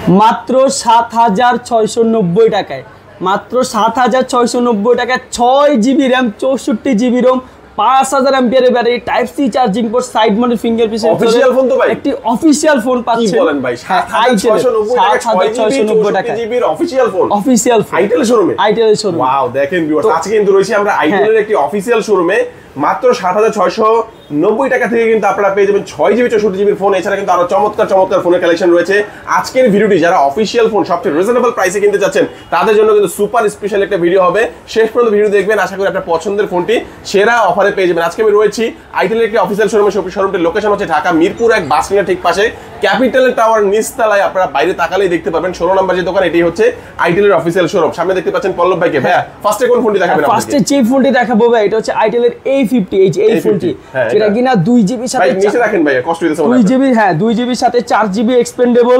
মাত্র ৭৬৯০ টাকায়, মাত্র ৭৬৯০ টাকায় ৬ জিবি র্যাম, ৬৪ জিবি রোম, ৫০০০ এমপিআরের battery, type C charging port, side mounted fingerprint official phone তো ভাই, একটি অফিশিয়াল ফোন পাচ্ছেন। কি বলেন ভাই, ৭৬৯০ টাকা জিবির official phone, official phone itel শোরুমে, আইটেল শোরুম। ওয়াও, দেখেন ভিউয়ার্স, আজকে কিন্তু রয়েছে আমরা আইটেলের একটি অফিশিয়াল শোরুমে। মাত্র ৭৬৯০ টাকা থেকে কিন্তু আপনারা পেয়ে যাবেন ৬ জিবি ৬৪ জিবির ফোন। এছাড়া কিন্তু আরো চমৎকার চমৎকার ফোনের কালেকশন রয়েছে। আজকের ভিডিওটি যারা অফিশিয়াল ফোন সবচেয়ে রিজনেবল প্রাইসে কিনতে যাচ্ছেন তাদের জন্য কিন্তু সুপার স্পেশাল একটা ভিডিও হবে। শেষ পর্যন্ত ভিডিও দেখবেন, আশা করি আপনার পছন্দের ফোনটি সেরা অফারে পেয়ে যাবেন। আজকে আমি রয়েছি আইটেলের একটি অফিশিয়াল শোরুমে। শোরুমটির লোকেশন হচ্ছে ঢাকা মিরপুর ১ বাস স্ট্যান্ডের ঠিক পাশে ক্যাপিটাল টাওয়ার নিচতলায়। আপনারা বাইরে তাকালেই দেখতে পাবেন ১৬ নম্বর যে দোকান, এটি হচ্ছে আইটেলের অফিশিয়াল শোরুম। সামনে দেখতে পাচ্ছেন পল্লব ভাইকে। ভাইয়া ফার্স্টে কোন ফোনটি দেখাবেন? ফার্স্টে যে ফোনটি দেখাবো ভাই, এটা হচ্ছে আইটেলের A50, এই ফোনটি, যেটা কিনা 2 জিবি সাথে নিচে রাখেন ভাই, কষ্ট হইতেছে। 2 জিবি, হ্যাঁ 2 জিবির সাথে 4 জিবি এক্সপেন্ডেবল,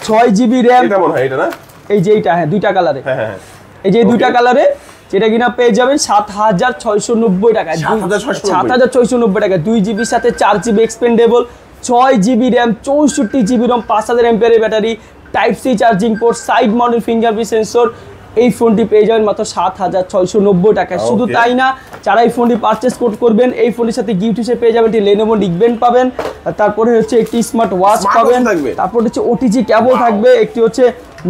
6 জিবি র্যাম। এটা মনে হয় এটা না, এই যে এইটা, হ্যাঁ দুইটা কালারে, হ্যাঁ এই যে দুইটা কালারে, যেটা কিনা পেয়ে যাবেন ৭৬৯০ টাকায়, ৭৬৯০ টাকায়। 2 জিবির সাথে 4 GB expandable, 6 GB RAM, ৬৪ GB ROM, ৫০০০ এমপিআরের battery, type C charging port, side mounted fingerprint sensor. এই ফোনটি পেয়ে যাবেন মাত্র ৭৬৯০ টাকায়। শুধু তাই না, যারা এই ফোনটি পারচেস করবেন, এই ফোনটির সাথে গিফট হিসেবে পেয়ে যাবেন একটি লেনোভো নিকবেন্ড পাবেন, তারপরে হচ্ছে একটি স্মার্ট ওয়াচ পাবেন, তারপর হচ্ছে ওটিজি কেবল থাকবে, একটি হচ্ছে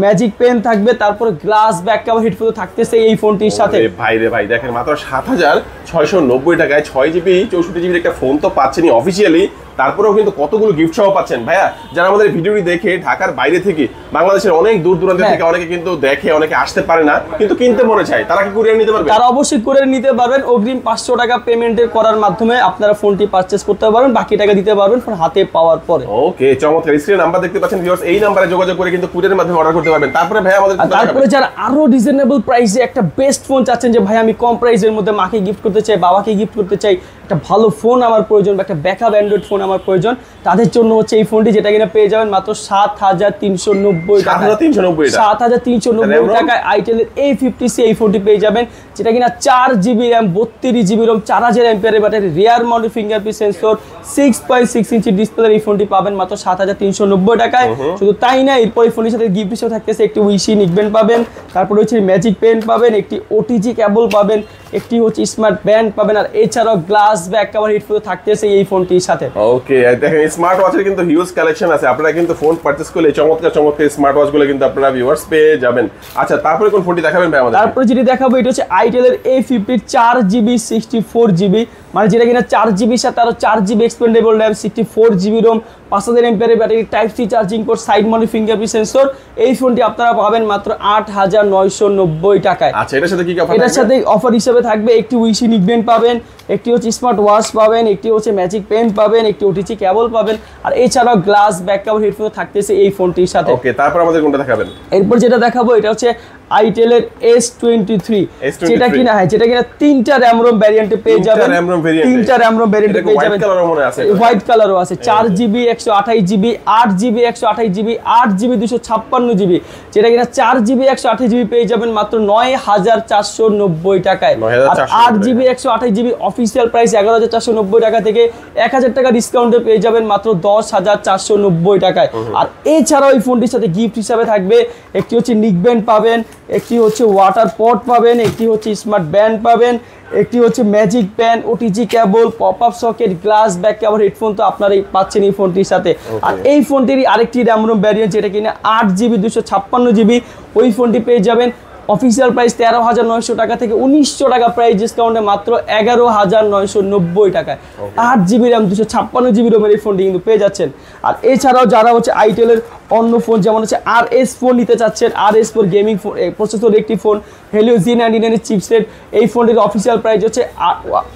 ম্যাজিক পেন থাকবে, তারপরে গ্লাস ব্যাক কভার হেডফোন থাকতেছে এই ফোনটির সাথে। ভাই রে ভাই, দেখেন মাত্র ৭৬৯০ টাকায় 6 জিবি ৬৪ জিবির একটা ফোন তো পাচ্ছেনই অফিশিয়ালি, তারপরেও কিন্তু কতগুলো গিফট সহ পাচ্ছেন। ভাইয়া যারা আমাদের ভিডিওটি দেখে ঢাকার বাইরে থেকে, বাংলাদেশের অনেক দূর দূরান্ত থেকে অনেকে কিন্তু দেখে, অনেকে আসতে পারে না কিন্তু কিনতে মনে চায়, তারা কি কুরিয়ার নিতে পারবে? তারা অবশ্যই কুরিয়ার নিতে পারবেন। অগ্রিম ৫০০ টাকা পেমেন্টের করার মাধ্যমে আপনারা ফোনটি পারচেস করতে পারবেন, বাকি টাকা দিতে পারবেন ফোন হাতে পাওয়ার পরে। ওকে, চমৎকার। স্ক্রিনে নাম্বার দেখতে পাচ্ছেন ভিউয়ার্স, এই নাম্বারে যোগাযোগ করে কিন্তু কুরিয়ারের মাধ্যমে অর্ডার করতে পারবেন। তারপরে ভাই আমাদের, তারপরে যারা আরো রিজনেবল প্রাইসে একটা বেস্ট ফোন চাচ্ছেন, যে ভাই আমি কম প্রাইসের মধ্যে মাকে গিফট করতে চাই, বাবাকে গিফট করতে চাই, একটা ভালো ফোন আমার প্রয়োজন, বা একটা ব্যাকআপ অ্যান্ড্রয়েড ফোন আমার প্রয়োজন, তাদের জন্য হচ্ছে এই ফোনটি, যেটা কিনা পেয়ে যাবেন মাত্র ৭৩৯০ টাকা, ৭৩৯০ টাকায়। আইটেলের A50C এই ফোনটি পেয়ে যাবেন, যেটা কিনা 4 জিবি র্যাম, 32 জিবি রোম, ৪০০০ এমপিআরের battery, rear mounted fingerprint sensor, 6.6 inch display এই ফোনটি পাবেন মাত্র ৭৩৯০ টাকায়। শুধু তাই না, এরপর এই ফোনের সাথে গিফট হিসেবে থাকতেছে একটি উইশি নিকবেন্ড পাবেন, তারপর হচ্ছে ম্যাজিক পেন পাবেন, একটি ওটিজি কেবল পাবেন, একটি হচ্ছে স্মার্ট ব্যান্ড পাবেন, আর এছাড়াও গ্লাস ব্যাক কভার হেডফোন থাকতেছে এই ফোনটির সাথে। ওকে, দেখেন স্মার্ট ওয়াচের কিন্তু হিউজ কালেকশন আছে। আপনারা কিন্তু ফোন পারচেজ করলে চমৎকার চমৎকার স্মার্ট ওয়াচগুলো কিন্তু আপনারা ভিউয়ার্স পেয়ে যাবেন। আচ্ছা, তারপরে কোন ফোনটি দেখাবেন ভাই আমাদের? তারপরে যেটি দেখাবো, এটা হচ্ছে আইটেলের A50 4 জিবি 64 জিবি, মানে যেটা কিনা 4 জিবির সাথে আরো 4 GB expandable RAM, 64 GB ROM, ৫০০০ এমপিআরের battery, type C charging port, side mounted fingerprint sensor. এই ফোনটি আপনারা পাবেন মাত্র ৮৯৯০ টাকায়। আচ্ছা, এটার সাথে কি অফার? এটার সাথে অফার হিসেবে থাকবে একটি উইশি নিকবেন্ড পাবেন, একটি হচ্ছে স্মার্ট ওয়াচ পাবেন, একটি হচ্ছে ম্যাজিক পেন পাবেন, একটি ওটিজি কেবল পাবেন, আর এছাড়াও গ্লাস ব্যাক কভার হেডফোন থাকতেছে এই ফোনটির সাথে। ওকে, তারপর আমাদের কোনটা দেখাবেন? এরপর যেটা দেখাবো, এটা হচ্ছে আইটেলের S23, যেটা কিনা যেটা কিনা 3টা র্যাম রোম ভ্যারিয়েন্টে পেয়ে যাবেন, 3টা র্যাম রোম ভ্যারিয়েন্টে পেয়ে যাবেন, হোয়াইট কালারও আছে, 4 GB 128 GB, 8 GB 128 GB, 8 GB 256 GB, যেটা কিনা 4 জিবি 128 জিবি পেয়ে যাবেন মাত্র ৯৪৯০ টাকায়। আর 8 জিবি 128 জিবি অফিসিয়াল প্রাইস ১১৪৯০ টাকা থেকে ১০০০ টাকা ডিসকাউন্টে পেয়ে যাবেন মাত্র ১০৪৯০ টাকায়। আর এছাড়াও এই ফোনটির সাথে গিফট হিসাবে থাকবে একটি হচ্ছে নিকবেন্ড পাবেন, একটি হচ্ছে ওয়াটার পট পাবেন, একটি হচ্ছে স্মার্ট ব্যান্ড পাবেন, একটি হচ্ছে magic pen, OTG cable, pop up socket, glass back cover headphone তো আপনারাই পাচ্ছেন এই ফোনটির সাথে। আর এই ফোনটিরই আরেকটি র্যাম রোম ভ্যারিয়েন্ট, যেটা কিনা 8 জিবি 256 জিবি, ওই ফোনটি পেয়ে যাবেন অফিসিয়াল প্রাইস ১৩৯০০ টাকা থেকে ১৯০০ টাকা প্রাইস ডিসকাউন্টে মাত্র ১১৯৯০ টাকায়। 8 জিবি র্যাম 256 জিবি রোমের এই ফোনটি কিন্তু পেয়ে যাচ্ছেন। আর এছাড়াও যারা হচ্ছে আইটেলের অন্য ফোন, যেমন হচ্ছে RS ফোন নিতে চাচ্ছেন, RS4 গেমিং ফোন প্রসেসরের একটি ফোন, হেলিও G99 এর চিপসেট, এই ফোনটির অফিসিয়াল প্রাইস হচ্ছে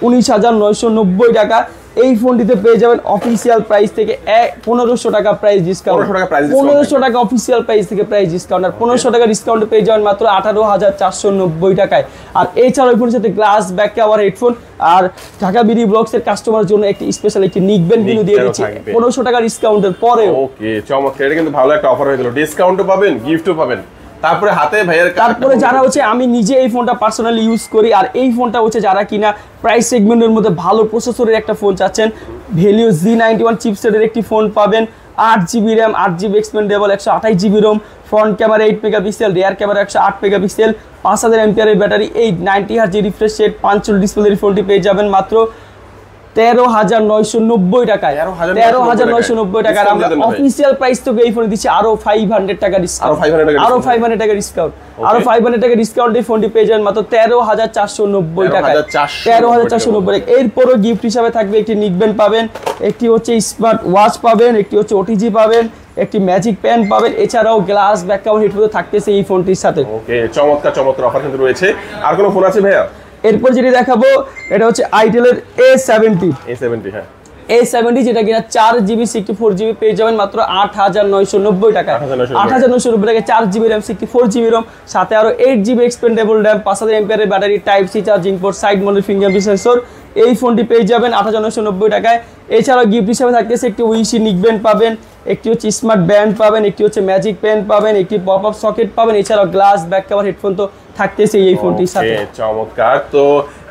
১৯৯৯০ টাকা। এই ফোনটিতে পেয়ে যাবেন অফিসিয়াল প্রাইস থেকে ১৫০০ টাকা প্রাইস ডিসকাউন্ট, ১৫০০ টাকা অফিসিয়াল প্রাইস থেকে প্রাইস ডিসকাউন্ট, আর ১৫০০ টাকা ডিসকাউন্টে পেয়ে যাবেন মাত্র ১৮৪৯০ টাকায়। আর এছাড়াও এই ফোনের সাথে গ্লাস ব্যাক কভার হেডফোন, আর ঢাকা বিডি ব্লগসের কাস্টমারের জন্য একটি স্পেশাল একটি নিকবেন্ড কিন্তু দিয়ে দিচ্ছি ১৫০০ টাকা ডিসকাউন্টের পরেও। ওকে, চমৎকার, এটা কিন্তু ভালো একটা অফার হয়ে গেল, ডিসকাউন্টও পাবেন, গিফটও পাবেন। তারপরে হাতে ভাইয়ের, তারপরে যারা হচ্ছে, আমি নিজে এই ফোনটা পার্সোনালি ইউজ করি, আর এই ফোনটা হচ্ছে যারা কিনা প্রাইস সেগমেন্টের মধ্যে ভালো প্রসেসরের একটা ফোন চাচ্ছেন, হেলিও G91 চিপসেটের একটি ফোন পাবেন, 8GB RAM 8GB expandable 128GB ROM, front camera 8 megapixel, rear camera 108 megapixel, 5000 mAh battery, এই 90Hz রিফ্রেশ রেট, 5 ডিসপ্লে ফোনটি পেয়ে যাবেন মাত্র 13,990 টাকায়। 13,990 টাকা। আমরা অফিশিয়াল প্রাইস থেকে এই ফোন দিচ্ছি আরো 500 টাকা ডিসকাউন্ট, আরো 500 টাকা ডিসকাউন্ট, আরো 500 টাকা ডিসকাউন্ট দিয়ে ফোনটি পেয়ে যাবেন মাত্র 13,490 টাকায়। 13,490 টাকা। এরপরও গিফট হিসাবে থাকবে একটি নিকব্যান্ড পাবেন, একটি হচ্ছে স্মার্ট ওয়াচ পাবেন, একটি হচ্ছে ওটিজি পাবেন, একটি ম্যাজিক পেন পাবেন, এছাড়াও গ্লাস ব্যাক কভার হেডফোন থাকতেছে এই ফোনটির সাথে। ওকে, চমৎকার চমৎকার অফার কিন্তু রয়েছে। আর কোন ফোন আছে ভাইয়া? এরপর যেটি দেখাবো এটা হচ্ছে আইটেলের A70। হ্যাঁ, A70 যেটা কিনা 4GB 64GB পেয়ে যাবেন মাত্র 8,990 টাকা। 8,990 টাকা 4GB RAM 64GB ROM, সাথে আরো 8GB expandable RAM, 5000 mAh battery, type C charging port, side mounted fingerprint sensor. এই ফোনটি পেয়ে যাবেন 8,990 টাকায়। এছাড়াও গিফট হিসেবে থাকতেছে একটি উইশি নিকব্যান্ড পাবেন, একটি হচ্ছে স্মার্ট ব্যান্ড পাবেন, একটি হচ্ছে ম্যাজিক পেন পাবেন, একটি পপ আপ সকেট পাবেন, এছাড়াও গ্লাস ব্যাক কভার হেডফোন তো থাকতেছে এই ফোনটির সাথে। চমৎকার। তো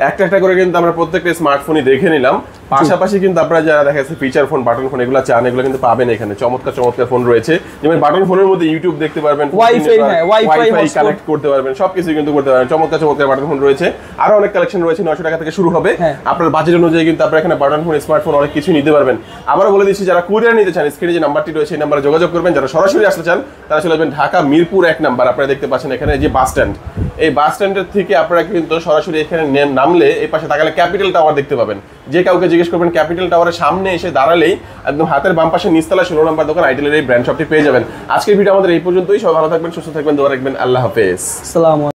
একটা একটা করে কিন্তু আমরা প্রত্যেকটা স্মার্টফোনই দেখে নিলাম, পাশাপাশি কিন্তু আপনারা যারা দেখা যাচ্ছে ফিচার ফোন, বাটন ফোন এগুলো চান, এগুলো কিন্তু পাবেন এখানে। চমৎকার চমৎকার ফোন রয়েছে, যেমন বাটন ফোনের মধ্যে ইউটিউব দেখতে পারবেন, ওয়াইফাই কানেক্ট করতে পারবেন, সবকিছু কিন্তু করতে পারবেন। চমৎকার চমৎকার বাটন ফোন রয়েছে, আরো অনেক কালেকশন রয়েছে। 900 টাকা থেকে শুরু হবে। আপনার বাজেট অনুযায়ী কিন্তু আপনারা এখানে বাটন ফোন, স্মার্টফোন অনেক কিছু নিতে পারবেন। আবারও বলে দিচ্ছি, যারা কুরিয়ার নিতে চান স্ক্রিনে যে নাম্বারটি রয়েছে এই নাম্বারে যোগাযোগ করবেন। যারা সরাসরি আসতে চান তারা চলে যাবেন ঢাকা মিরপুর 1 নাম্বার। আপনারা দেখতে পাচ্ছেন এখানে যে বাস স্ট্যান্ড, এই বাস স্ট্যান্ডের থেকে আপনারা কিন্তু সরাসরি এখানে নামলে এই পাশে তাকালে ক্যাপিটাল টাওয়ার দেখতে পাবেন। যে কাউকে জিজ্ঞেস করবেন ক্যাপিটাল টাওয়ারের সামনে এসে দাঁড়ালেই একদম হাতের বাম পাশে নিচতলা 16 নম্বর দোকান আইটেলের এই ব্র্যান্ড শপটি পেয়ে যাবেন। আজকের ভিডিও আমাদের এই পর্যন্তই। সবাই ভালো থাকবেন, সুস্থ থাকবেন, দোয়া রাখবেন। আল্লাহ হাফেজ। আসসালামু